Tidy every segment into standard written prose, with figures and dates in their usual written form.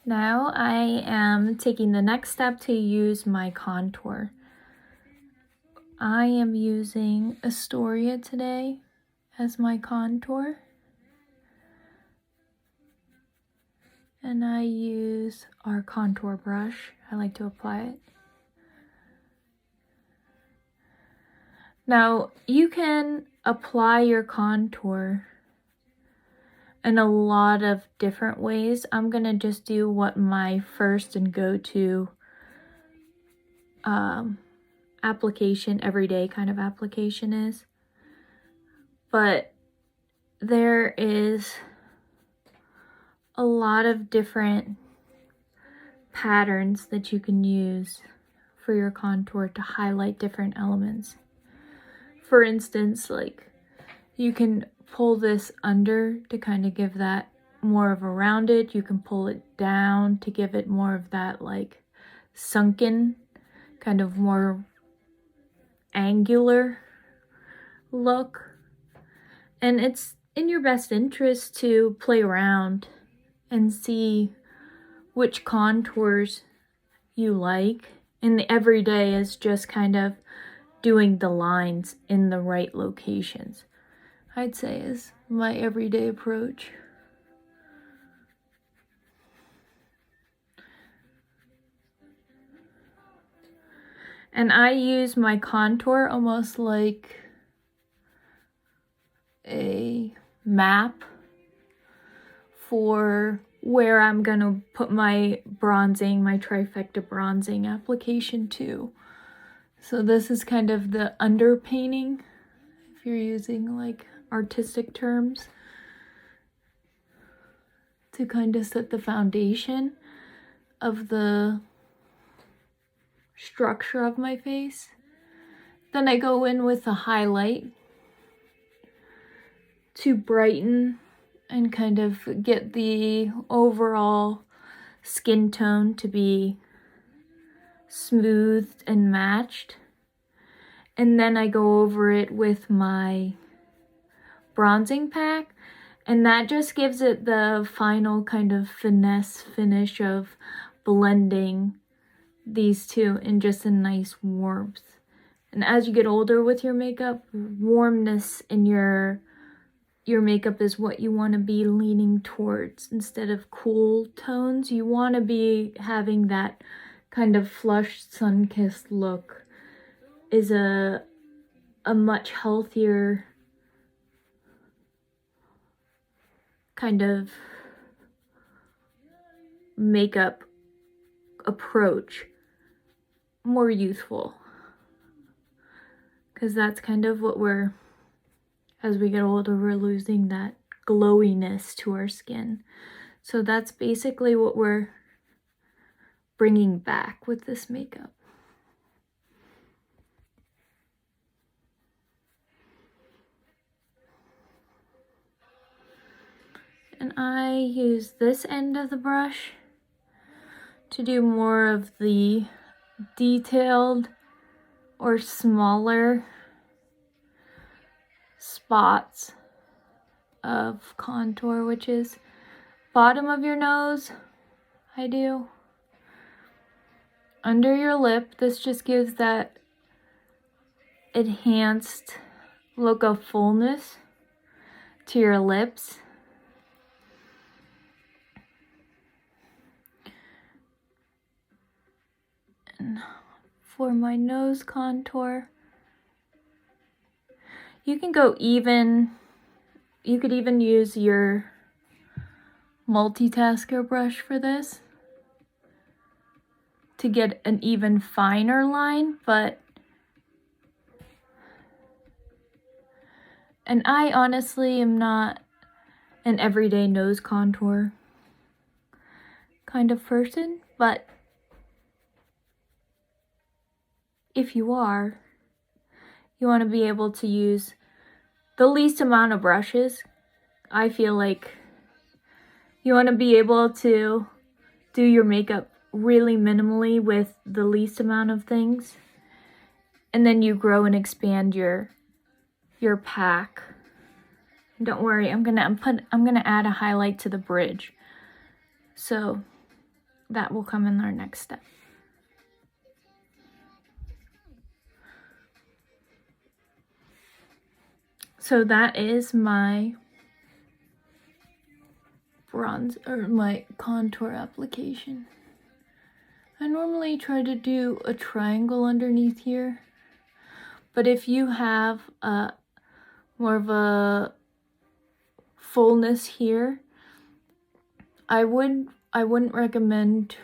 Now I am taking the next step to use my contour. I am using Astoria today as my contour. And I use our contour brush. I like to apply it. Now, you can apply your contour in a lot of different ways. I'm gonna just do what my first and go-to application, everyday kind of application is. But there is a lot of different patterns that you can use for your contour to highlight different elements. For instance, like you can pull this under to kind of give that more of a rounded. You can pull it down to give it more of that like sunken, kind of more angular look. And it's in your best interest to play around and see which contours you like. And the everyday is just kind of doing the lines in the right locations, I'd say is my everyday approach. And I use my contour almost like a map for where I'm gonna put my bronzing, my trifecta bronzing application to. So this is kind of the underpainting, if you're using like artistic terms, to kind of set the foundation of the structure of my face. Then I go in with a highlight to brighten and kind of get the overall skin tone to be smoothed and matched. And then I go over it with my bronzing pack, and that just gives it the final kind of finesse finish of blending these two in just a nice warmth. And as you get older with your makeup, warmness in your makeup is what you want to be leaning towards. Instead of cool tones, you want to be having that kind of flushed, sun-kissed look. Is a much healthier kind of makeup approach, more youthful, because that's kind of what as we get older, we're losing that glowiness to our skin. So that's basically what we're bringing back with this makeup. And I use this end of the brush to do more of the detailed or smaller spots of contour, which is bottom of your nose. I do under your lip. This just gives that enhanced look of fullness to your lips. And for my nose contour, you can go even. You could even use your multitasker brush for this to get an even finer line, and I honestly am not an everyday nose contour kind of person, but if you are, you want to be able to use the least amount of brushes. I feel like you want to be able to do your makeup really minimally with the least amount of things, and then you grow and expand your pack. Don't worry, I'm gonna add a highlight to the bridge. So that will come in our next step. So that is my bronze or my contour application. I normally try to do a triangle underneath here, but if you have more of a fullness here, I wouldn't recommend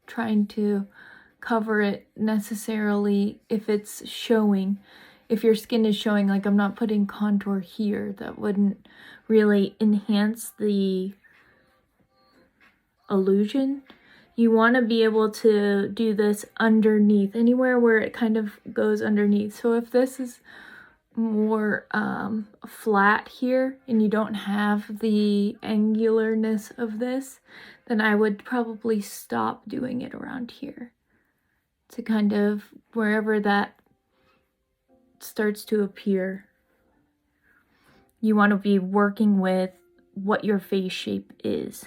trying to cover it necessarily if it's showing. If your skin is showing, like I'm not putting contour here, that wouldn't really enhance the illusion. You want to be able to do this underneath, anywhere where it kind of goes underneath. So if this is more flat here and you don't have the angularness of this, then I would probably stop doing it around here to kind of wherever that starts to appear. You want to be working with what your face shape is.